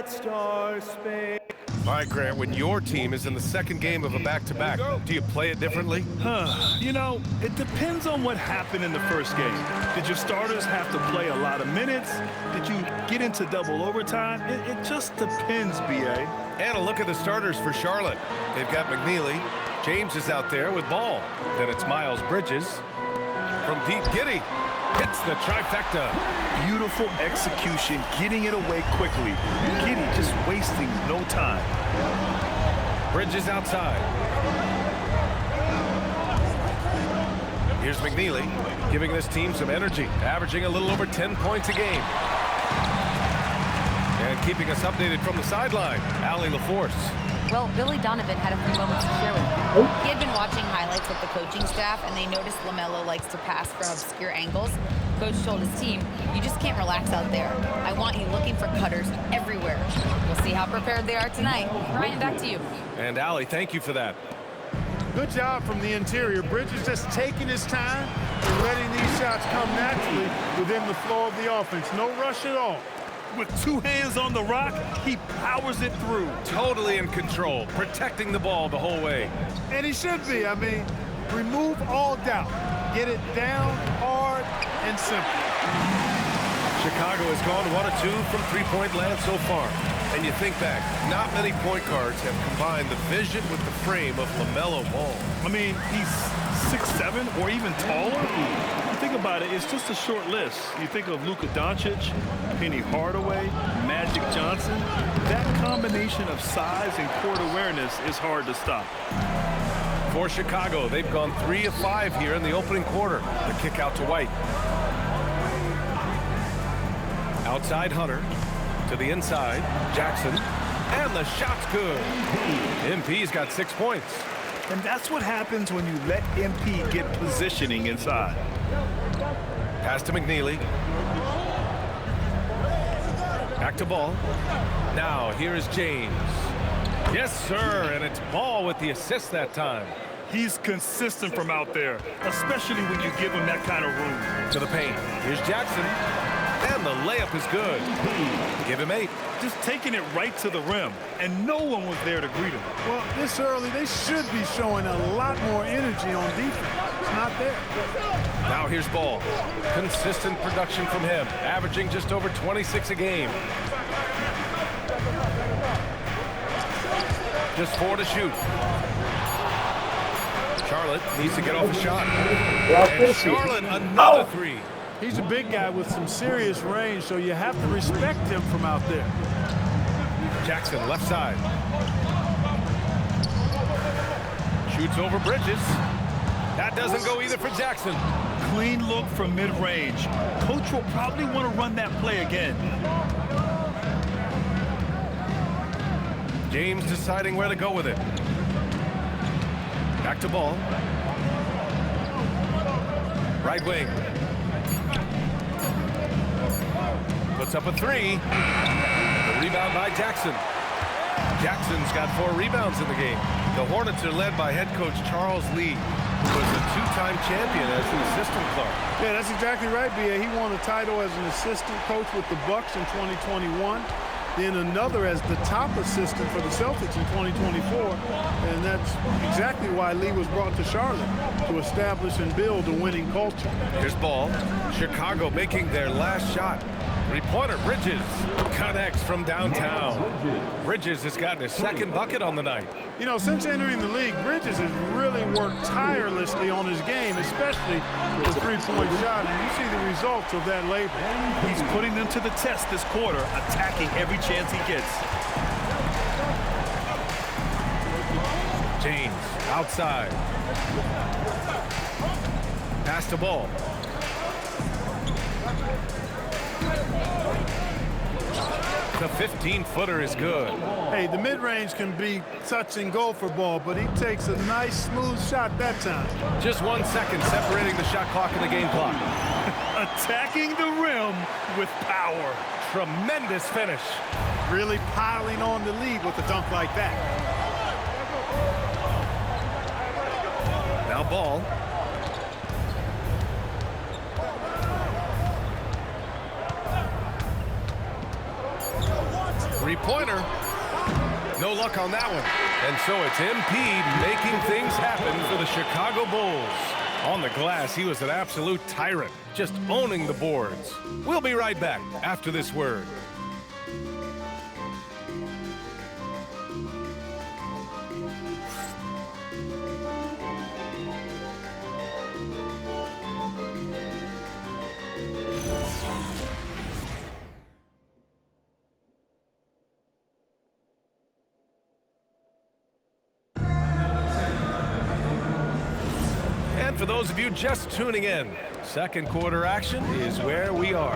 star space. All right, Grant, when your team is in the second game of a back-to-back, do you play it differently? You know, it depends on what happened in the first game. Did your starters have to play a lot of minutes? Did you get into double overtime? It just depends, B.A. And a look at the starters for Charlotte. They've got McNeely. James is out there with ball. Then it's Miles Bridges. From deep, Giddy hits the trifecta. Beautiful execution, getting it away quickly. Giddy just wasting no time. Bridges outside. Here's McNeely, giving this team some energy, averaging a little over 10 points a game. And keeping us updated from the sideline, Allie LaForce. Well, Billy Donovan had a few moments to share with me. He had been watching highlights with the coaching staff, and they noticed LaMelo likes to pass from obscure angles. Coach told his team, you just can't relax out there. I want you looking for cutters everywhere. We'll see how prepared they are tonight. Ryan, back to you. And Allie, thank you for that. Good job from the interior. Bridges just taking his time and letting these shots come naturally within the flow of the offense. No rush at all. With two hands on the rock, he powers it through. Totally in control, protecting the ball the whole way. And he should be. I mean, remove all doubt. Get it down, hard, and simple. Chicago has gone 1 of 2 from three-point land so far. And you think back, not many point guards have combined the vision with the frame of LaMelo Ball. I mean, he's 6'7" or even taller. Think about it, it's just a short list. You think of Luka Doncic, Penny Hardaway, Magic Johnson. That combination of size and court awareness is hard to stop. For Chicago, they've gone 3 of 5 here in the opening quarter. The kick out to White. Outside Hunter. To the inside, Jackson. And the shot's good. MP's got 6 points. And that's what happens when you let MP get positioning inside. Pass to McNeely. Back to Ball. Now, here is James. Yes, sir, and it's Ball with the assist that time. He's consistent from out there, especially when you give him that kind of room. To the paint. Here's Jackson. And the layup is good. Give him 8. Just taking it right to the rim, and no one was there to greet him. Well, this early, they should be showing a lot more energy on defense. It's not there. Now here's Ball. Consistent production from him, averaging just over 26 a game. Just 4 to shoot. Charlotte needs to get off a shot. And Charlotte, another 3. He's a big guy with some serious range, so you have to respect him from out there. Jackson, left side. Shoots over Bridges. That doesn't go either for Jackson. Clean look from mid-range. Coach will probably want to run that play again. James deciding where to go with it. Back to Ball. Right wing. Puts up a 3. The rebound by Jackson. Jackson's got 4 rebounds in the game. The Hornets are led by head coach Charles Lee, who was a 2-time champion as an assistant Clark. Yeah, that's exactly right, B.A. He won a title as an assistant coach with the Bucks in 2021. Then another as the top assistant for the Celtics in 2024. And that's exactly why Lee was brought to Charlotte, to establish and build a winning culture. Here's Ball. Chicago making their last shot. 3-pointer, Bridges connects from downtown. Bridges has gotten his 2nd bucket on the night. You know, since entering the league, Bridges has really worked tirelessly on his game, especially the 3-point shot, and you see the results of that labor. He's putting them to the test this quarter, attacking every chance he gets. James outside. Pass to Ball. The 15-footer is good. Hey, the mid-range can be touch and go for Ball, but he takes a nice, smooth shot that time. Just 1 second separating the shot clock and the game clock. Attacking the rim with power. Tremendous finish. Really piling on the lead with a dunk like that. Now Ball. Three-pointer. No luck on that one. And so it's MP making things happen for the Chicago Bulls. On the glass, he was an absolute tyrant, just owning the boards. We'll be right back after this word. For those of you just tuning in, second quarter action is where we are.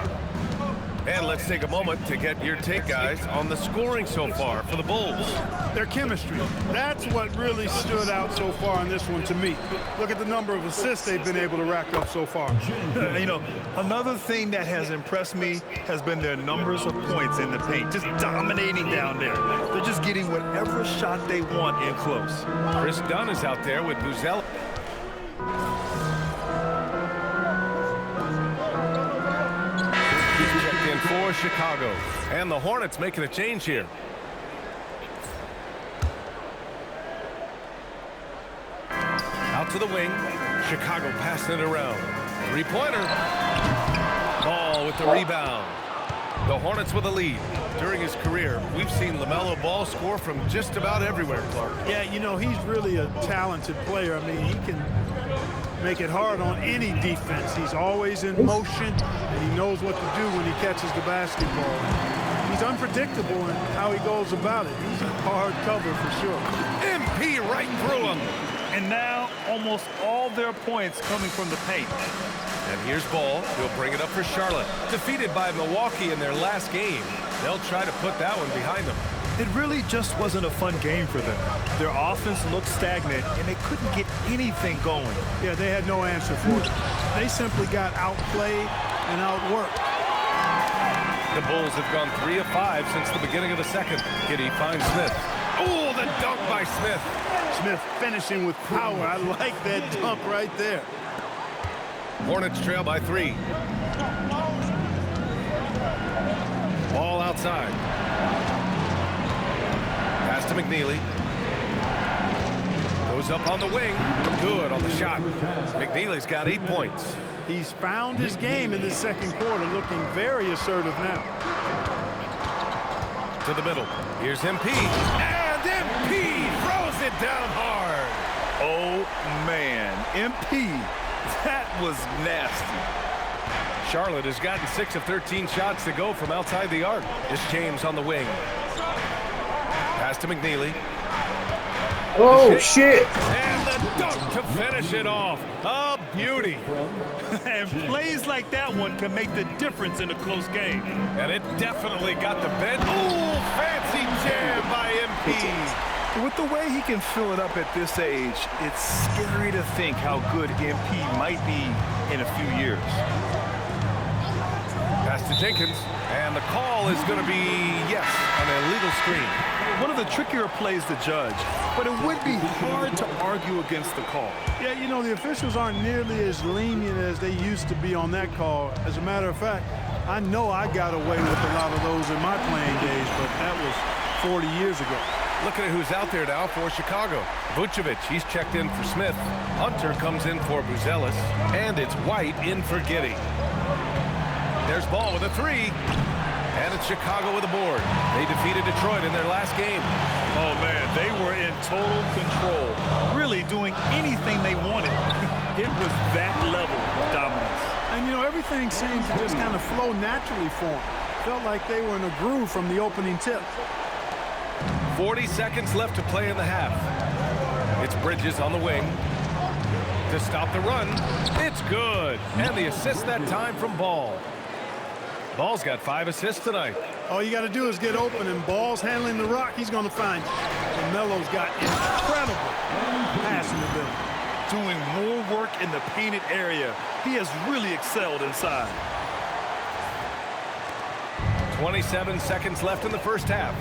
And let's take a moment to get your take, guys, on the scoring so far for the Bulls. Their chemistry. That's what really stood out so far in this one to me. Look at the number of assists they've been able to rack up so far. You know, another thing that has impressed me has been their numbers of points in the paint, just dominating down there. They're just getting whatever shot they want in close. Chris Dunn is out there with Buzel. He's checked in for Chicago. And the Hornets making a change here. Out to the wing. Chicago passing it around. Three-pointer. Ball with the rebound. The Hornets with a lead. During his career, we've seen LaMelo Ball score from just about everywhere, Clark. Yeah, you know, he's really a talented player. I mean, he can make it hard on any defense. He's always in motion, and he knows what to do when he catches the basketball. He's unpredictable in how he goes about it. He's a hard cover for sure. MP right through him. And now almost all their points coming from the paint. And here's Ball. He'll bring it up for Charlotte. Defeated by Milwaukee in their last game. They'll try to put that one behind them. It really just wasn't a fun game for them. Their offense looked stagnant, and they couldn't get anything going. Yeah, they had no answer for it. They simply got outplayed and outworked. The Bulls have gone 3 of 5 since the beginning of the second. Giddey finds Smith. Oh, the dunk by Smith. Smith finishing with power. I like that dunk right there. Hornets trail by 3. Ball outside. Pass to McNeely. Goes up on the wing. Good on the shot. McNeely's got 8 points. He's found his game in the second quarter, looking very assertive now. To the middle. Here's MP. And MP throws it down hard. Oh, man. MP, that was nasty. Charlotte has gotten 6 of 13 shots to go from outside the arc. It's James on the wing. Pass to McNeely. Oh, shit. And the dunk to finish it off. A beauty. And plays like that one can make the difference in a close game. And it definitely got the bend. Ooh, fancy jam by MP. With the way he can fill it up at this age, it's scary to think how good MP might be in a few years. Pass to Jenkins. And the call is going to be, yes, an illegal screen. One of the trickier plays to judge, but it would be hard to argue against the call. Yeah, you know, the officials aren't nearly as lenient as they used to be on that call. As a matter of fact, I know I got away with a lot of those in my playing days, but that was 40 years ago. Looking at who's out there now for Chicago. Vucevic, he's checked in for Smith. Hunter comes in for Buzelis. And it's White in for Giddey. There's Ball with a 3. And it's Chicago with a board. They defeated Detroit in their last game. Oh, man, they were in total control, really doing anything they wanted. It was that level of dominance. And, you know, everything seemed to just kind of flow naturally for them. Felt like they were in a groove from the opening tip. 40 seconds left to play in the half. It's Bridges on the wing. To stop the run, it's good. And the assist that time from Ball. Ball's got 5 assists tonight. All you got to do is get open, and Ball's handling the rock. He's going to find you. And Melo's got incredible passing ability. Doing more work in the painted area. He has really excelled inside. 27 seconds left in the first half.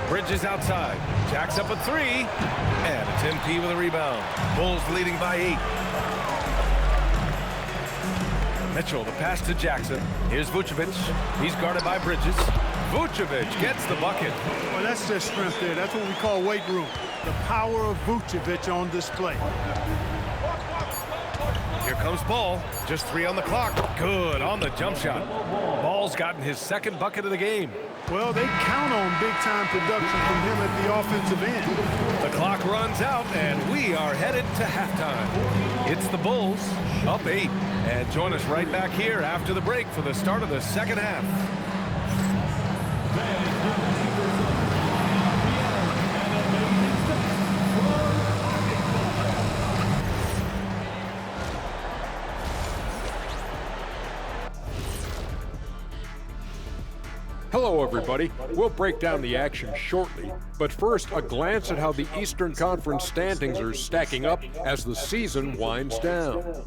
Bridges outside. Jacks up a 3. And it's MP with a rebound. Bulls leading by 8. Mitchell, the pass to Jackson. Here's Vucevic. He's guarded by Bridges. Vucevic gets the bucket. Well, that's just strength there. That's what we call weight room. The power of Vucevic on display. Here comes Ball. Just 3 on the clock. Good on the jump shot. Ball's gotten his second bucket of the game. Well, they count on big-time production from him at the offensive end. The clock runs out, and we are headed to halftime. It's the Bulls, up 8. And join us right back here after the break for the start of the second half. Hello, everybody. We'll break down the action shortly, but first, a glance at how the Eastern Conference standings are stacking up as the season winds down.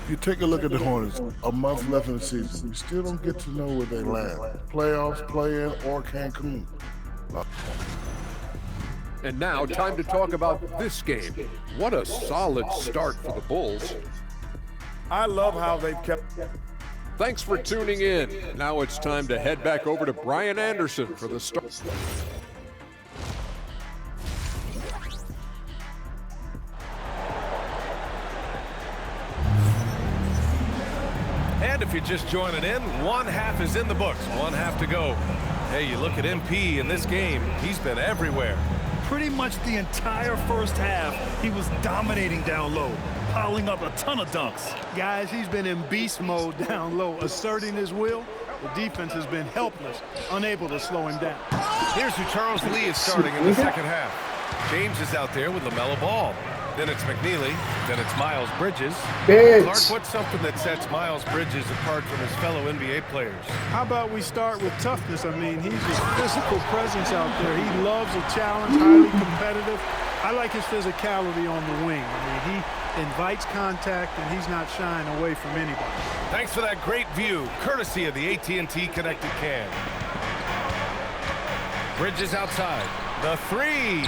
You take a look at the Hornets, a month left in the season. We still don't get to know where they land. Playoffs, play-in, or Cancun. And now, time to talk about this game. What a solid start for the Bulls. I love how they've kept... Thanks for tuning in. Now it's time to head back over to Brian Anderson for the start. And if you're just joining in, one half is in the books, one half to go. Hey, you look at MP in this game, he's been everywhere. Pretty much the entire first half, he was dominating down low, piling up a ton of dunks. Guys, he's been in beast mode down low, asserting his will. The defense has been helpless, unable to slow him down. Here's who Charles Lee is starting in the second half. James is out there with LaMelo Ball. Then it's McNeely. Then it's Miles Bridges. Clark, what's something that sets Miles Bridges apart from his fellow NBA players? How about we start with toughness? I mean, he's a physical presence out there. He loves a challenge, highly competitive. I like his physicality on the wing. I mean, he invites contact, and he's not shying away from anybody. Thanks for that great view, courtesy of the AT&T Connected Can. Bridges outside. The 3.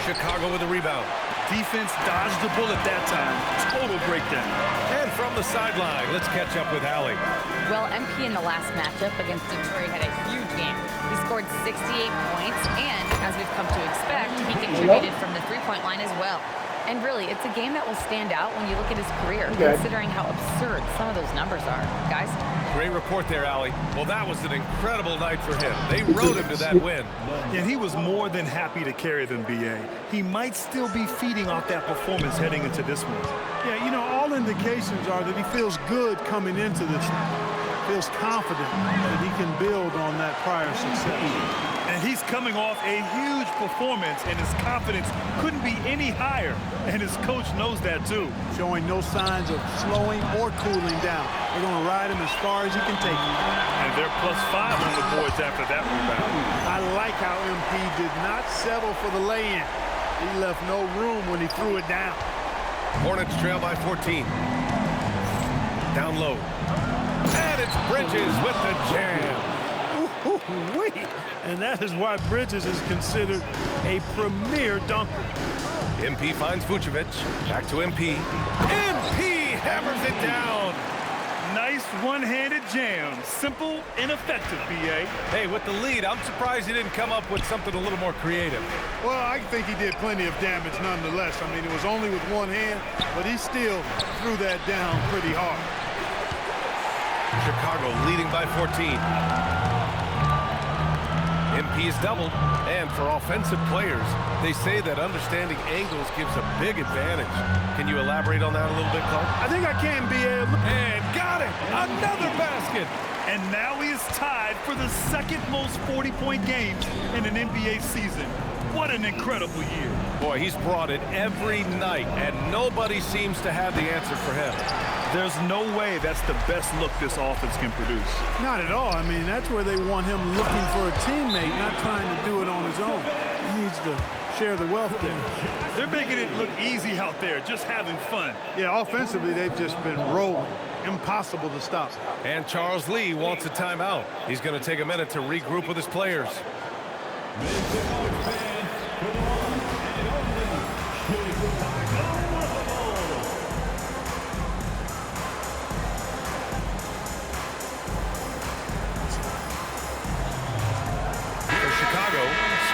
Chicago with the rebound. Defense dodged the bullet that time. Total breakdown. And from the sideline, let's catch up with Allie. Well, MP in the last matchup against Detroit had a huge game. He scored 68 points, and as we've come to expect, he contributed from the three-point line as well. And really, it's a game that will stand out when you look at his career, considering how absurd some of those numbers are. Guys? Great report there, Allie. Well, that was an incredible night for him. They rode him to that win. And he was more than happy to carry them, B.A. He might still be feeding off that performance heading into this one. Yeah, you know, all indications are that he feels good coming into this. Feels confident that he can build on that prior success. And he's coming off a huge performance, and his confidence couldn't be any higher. And his coach knows that, too. Showing no signs of slowing or cooling down. They're going to ride him as far as he can take him. And they're +5 on the boards after that rebound. I like how MP did not settle for the lay-in. He left no room when he threw it down. Hornets trail by 14. Down low. And it's Bridges with the jam. Wait. And that is why Bridges is considered a premier dunker. MP finds Vucevic. Back to MP. MP hammers it down. Nice one-handed jam. Simple and effective, B.A. Hey, with the lead, I'm surprised he didn't come up with something a little more creative. Well, I think he did plenty of damage nonetheless. I mean, it was only with one hand, but he still threw that down pretty hard. Chicago leading by 14. MP is doubled, and for offensive players, they say that understanding angles gives a big advantage. Can you elaborate on that a little bit, Clark? I think I can, B.A. And got it! Another basket! And now he is tied for the second most 40-point games in an NBA season. What an incredible year. Boy, he's brought it every night, and nobody seems to have the answer for him. There's no way that's the best look this offense can produce. Not at all. I mean, that's where they want him looking for a teammate, not trying to do it on his own. He needs to share the wealth there. They're making it look easy out there, just having fun. Yeah, offensively, they've just been rolling. Impossible to stop. And Charles Lee wants a timeout. He's going to take a minute to regroup with his players.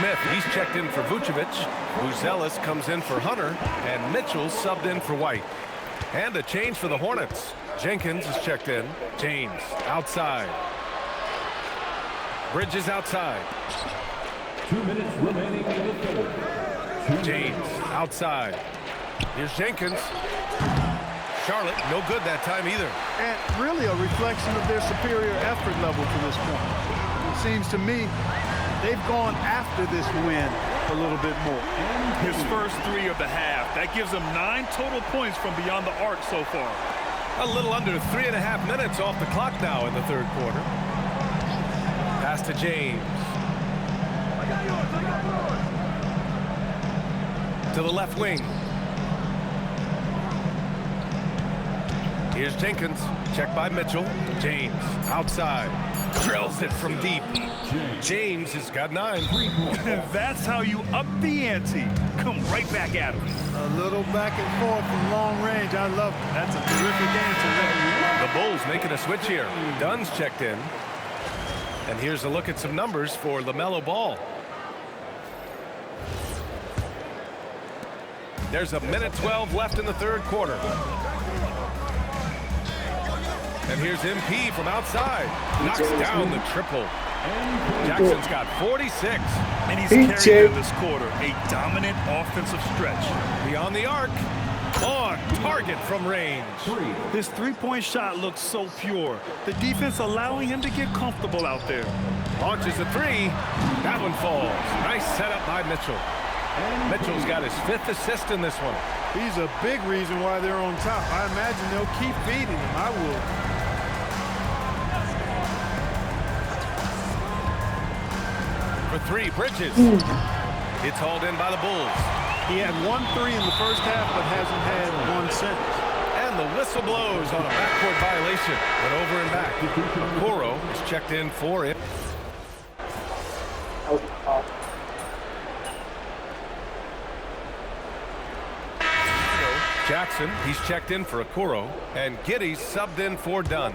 Smith, he's checked in for Vucevic. Buzelis comes in for Hunter, and Mitchell subbed in for White. And a change for the Hornets. Jenkins is checked in. James outside. Bridges outside. 2 minutes remaining in the third. James outside. Here's Jenkins. Charlotte, no good that time either. And really a reflection of their superior effort level to this point. It seems to me they've gone after this win a little bit more. His first 3 of the half. That gives him 9 total points from beyond the arc so far. A little under 3.5 minutes off the clock now in the third quarter. Pass to James. To the left wing. Here's Jenkins. Checked by Mitchell. James outside. Drills it from deep. James has got 9. That's how you up the ante. Come right back at him. A little back and forth from long range. I love it. That's a terrific answer. The Bulls making a switch here. Dunn's checked in. And here's a look at some numbers for LaMelo Ball. There's a minute 12 left in the third quarter. And here's MP from outside. Knocks down the triple. Jackson's got 46. And he's carried in this quarter. A dominant offensive stretch. Beyond the arc. On target from range. His three-point shot looks so pure. The defense allowing him to get comfortable out there. Launches a 3. That one falls. Nice setup by Mitchell. Mitchell's got his 5th assist in this one. He's a big reason why they're on top. I imagine they'll keep feeding him. I would. For 3, Bridges. It's hauled in by the Bulls. He had 1 3 in the first half, but hasn't had 1 since. And the whistle blows on a backcourt violation. But over and back. Okoro is checked in for it. Jackson, he's checked in for Okoro. And Giddey's subbed in for Dunn.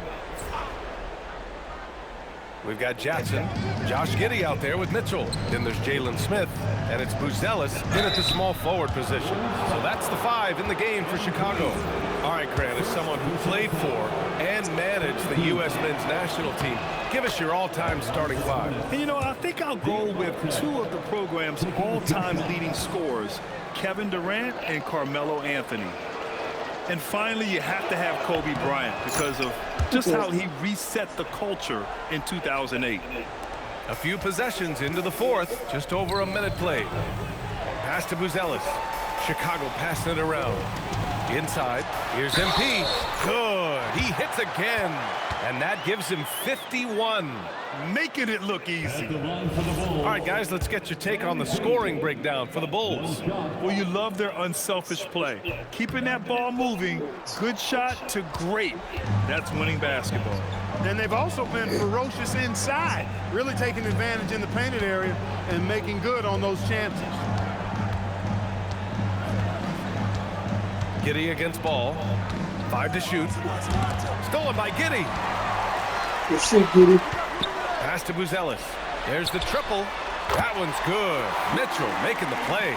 We've got Jackson, Josh Giddey out there with Mitchell. Then there's Jalen Smith, and it's Buzelis in at the small forward position. So that's the 5 in the game for Chicago. All right, Grant, as someone who played for and managed the U.S. men's national team, give us your all-time starting 5. And, you know, I think I'll go with 2 of the program's all-time leading scorers, Kevin Durant and Carmelo Anthony. And finally, you have to have Kobe Bryant because of just how he reset the culture in 2008. A few possessions into the 4th, just over a minute played. Pass to Buzelis. Chicago passing it around. Inside, here's MP. Good, he hits again. And that gives him 51. Making it look easy. All right, guys, let's get your take on the scoring breakdown for the Bulls. Well, you love their unselfish play. Keeping that ball moving, good shot to great. That's winning basketball. And they've also been ferocious inside, really taking advantage in the painted area and making good on those chances. Giddey against Ball. 5 to shoot. Stolen by Giddey. Good shit, Giddey. Pass to Buzelis. There's the triple. That one's good. Mitchell making the play.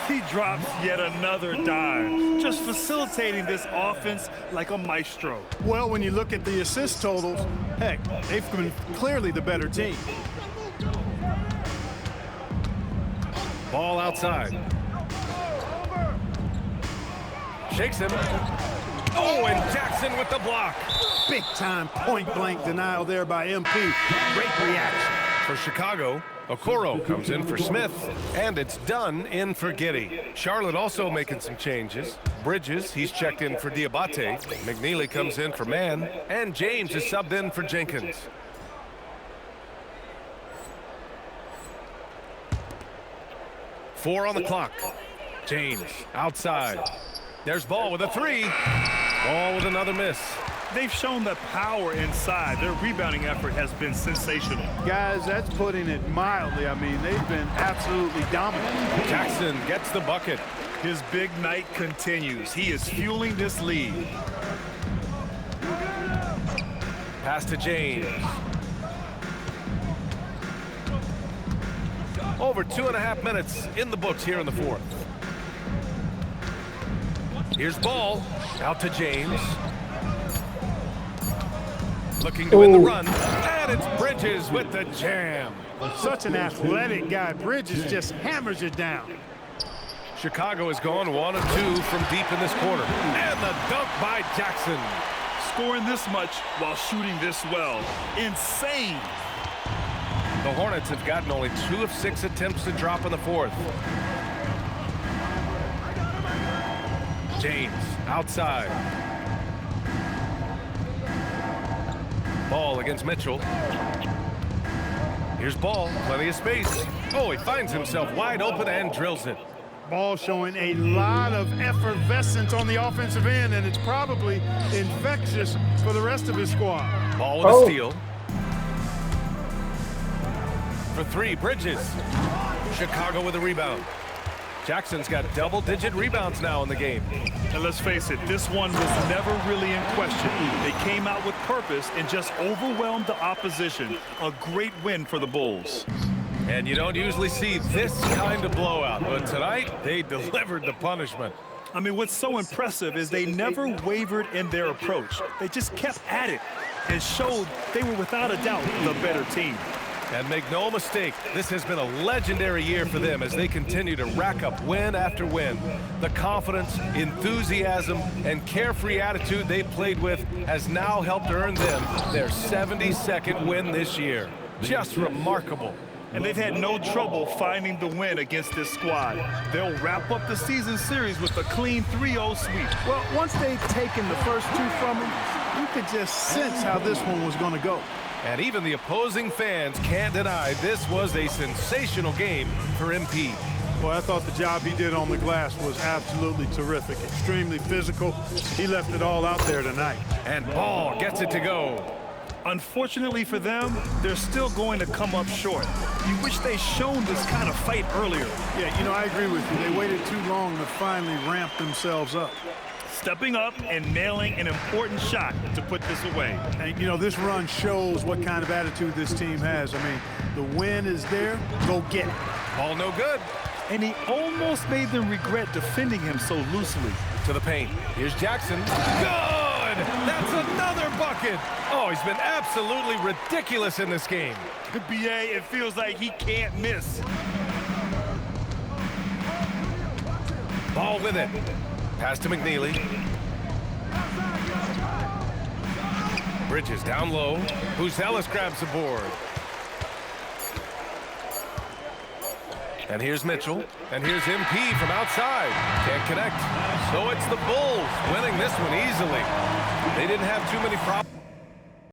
He drops yet another dime, just facilitating this offense like a maestro. Well, when you look at the assist totals, heck, they've been clearly the better team. Ball outside. Shakes him. Oh, and Jackson with the block. Big time point-blank denial there by MP. Great reaction. For Chicago, Okoro comes in for Smith, and it's Dunn in for Giddey. Charlotte also making some changes. Bridges, he's checked in for Diabate. McNeely comes in for Mann, and James is subbed in for Jenkins. Four on the clock. James outside. There's Ball with a 3. Ball with another miss. They've shown the power inside. Their rebounding effort has been sensational. Guys, that's putting it mildly. I mean, they've been absolutely dominant. Jackson gets the bucket. His big night continues. He is fueling this lead. Pass to James. Over 2.5 minutes in the books here in the fourth. Here's Ball. Out to James. Looking to win the run. And it's Bridges with the jam. Such an athletic guy. Bridges just hammers it down. Chicago has gone 1 of 2 from deep in this quarter. And the dunk by Jackson. Scoring this much while shooting this well. Insane. The Hornets have gotten only 2 of 6 attempts to drop in the fourth. James outside. Ball against Mitchell. Here's Ball, plenty of space. Oh, he finds himself wide open and drills it. Ball showing a lot of effervescence on the offensive end, and it's probably infectious for the rest of his squad. Ball with a steal. For 3, Bridges. Chicago with a rebound. Jackson's got double-digit rebounds now in the game. And let's face it, this one was never really in question. They came out with purpose and just overwhelmed the opposition. A great win for the Bulls. And you don't usually see this kind of blowout, but tonight they delivered the punishment. I mean, what's so impressive is they never wavered in their approach. They just kept at it and showed they were without a doubt the better team. And make no mistake, this has been a legendary year for them as they continue to rack up win after win. The confidence, enthusiasm, and carefree attitude they played with has now helped earn them their 72nd win this year. Just remarkable. And they've had no trouble finding the win against this squad. They'll wrap up the season series with a clean 3-0 sweep. Well, once they'd taken the first 2 from him, you could just sense how this one was going to go. And even the opposing fans can't deny this was a sensational game for MP. Well, I thought the job he did on the glass was absolutely terrific. Extremely physical. He left it all out there tonight. And Ball gets it to go. Unfortunately for them, they're still going to come up short. You wish they'd shown this kind of fight earlier. Yeah, you know, I agree with you. They waited too long to finally ramp themselves up. Stepping up and nailing an important shot to put this away. And, you know, this run shows what kind of attitude this team has. I mean, the win is there. Go get it. Ball no good. And he almost made them regret defending him so loosely. To the paint. Here's Jackson. Good! That's another bucket. Oh, he's been absolutely ridiculous in this game. BA, it feels like he can't miss. Ball with it. Pass to McNeely. Bridges down low. Buzelis grabs the board. And here's Mitchell. And here's MP from outside. Can't connect. So it's the Bulls winning this one easily. They didn't have too many problems.